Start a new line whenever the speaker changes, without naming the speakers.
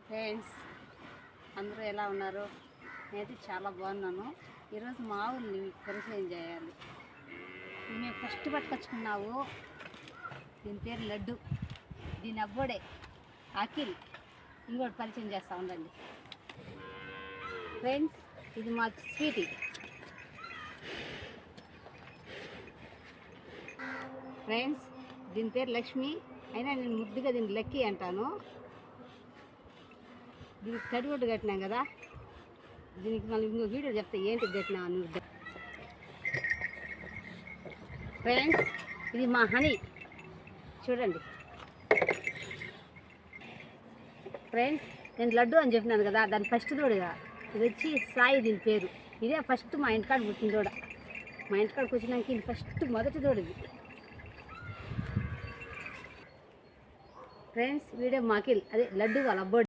Friends అందరూ ఎలా ఉన్నారు? నేనైతే చాలా బాగున్నాను. ఈరోజు మా ఊరిని పరిచయం చేయాలి. ఇది మేము ఫస్ట్ పట్టుకొచ్చుకున్నావు. దీని పేరు లడ్డు. దీని అబ్బోడే అఖిల్. ఇంకోటి పరిచయం చేస్తూ ఉండండి ఫ్రెండ్స్. ఇది మా స్వీటీ. ఫ్రెండ్స్ దీని పేరు లక్ష్మి. అయినా నేను ముద్దుగా దీన్ని లక్కీ అంటాను. దీనికి తడిగుడ్డు కట్టినాం కదా, దీనికి మళ్ళీ ఇంకో వీడియో చెప్తా ఏంటి కట్టినా అని. ఫ్రెండ్స్ ఇది మా హనీ చూడండి. ఫ్రెండ్స్ నేను లడ్డు అని చెప్పినాను కదా, దాని ఫస్ట్ తోడుగా ఇది వచ్చి సాయి. దీని పేరు ఇదే ఫస్ట్ మా ఇంటికాడ పుట్టిన తోడ. మా ఇంటికాడికి వచ్చినాక ఇది ఫస్ట్ మొదటి తోడు ఇది. ఫ్రెండ్స్ వీడే మా అఖిల్, అదే లడ్డు వాళ్ళ అబ్బోడు.